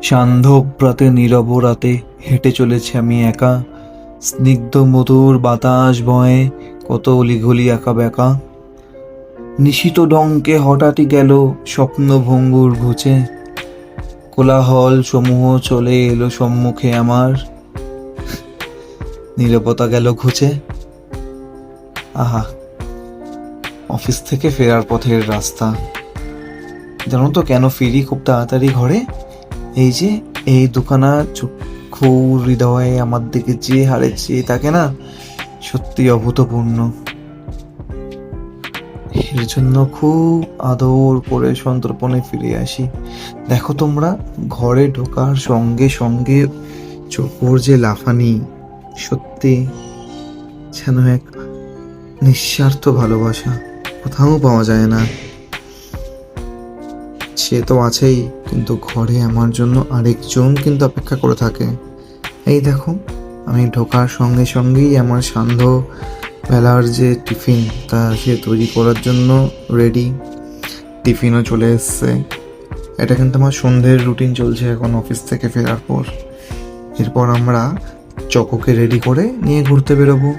সান্ধ্য প্রাতে নীরব রাতে হেঁটে চলেছি আমি একা। স্নিগ্ধ মধুর বাতাস বয়ে, কত অলিগলি একা বেঁকা। নিশিত ডঙ্কে হঠাৎই গেল স্বপ্ন ভঙ্গুর ঘুচে। কোলাহল সমূহ চলে এলো সম্মুখে আমার, নীরবতা গেল ঘুচে। আহা, অফিস থেকে ফেরার পথের রাস্তা। জানো তো কেন ফিরি খুব তাড়াতাড়ি ঘরে? এই যে এই দুখানা চক্ষু হৃদয়ে আমার দিকে যে হারে চেয়ে থাকে না, সত্যি অভূতপূর্ণ। এর জন্য খুব আদর করে সন্তর্পণে ফিরে আসি। দেখো তোমরা, ঘরে ঢোকার সঙ্গে সঙ্গে চোখর যে লাফানি, সত্যি যেন এক নিঃস্বার্থ ভালোবাসা, কোথাও পাওয়া যায় না। সে তো আছেই, কিন্তু ঘরে আমার জন্য আরেকজন কিন্তু অপেক্ষা করে থাকে। এই দেখো, আমি ঢোকার সঙ্গে সঙ্গেই আমার সান্ধ্য বেলার যে টিফিন, তা সে তৈরি করার জন্য রেডি। টিফিনও চলে এসছে। এটা কিন্তু আমার সন্ধ্যের রুটিন চলছে এখন অফিস থেকে ফেরার পর। এরপর আমরা চকোকে রেডি করে নিয়ে ঘুরতে বেরোবো।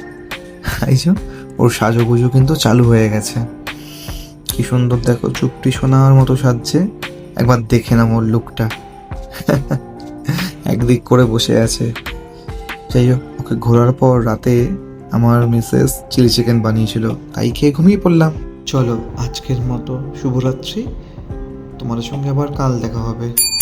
এই যে ওর সাজুগুজু কিন্তু চালু হয়ে গেছে। কি সুন্দর দেখো, চুপটি সোনার মতো সাজছে। একবার দেখে নাও ওর লুকটা। একদিক করে বসে আছে। যাই হোক, ওকে ঘোরার পর রাতে আমার মিসেস চিলি চিকেন বানিয়েছিল, তাই খেয়ে ঘুমিয়ে পড়লাম। চলো, আজকের মতো শুভরাত্রি। তোমাদের সঙ্গে আবার কাল দেখা হবে।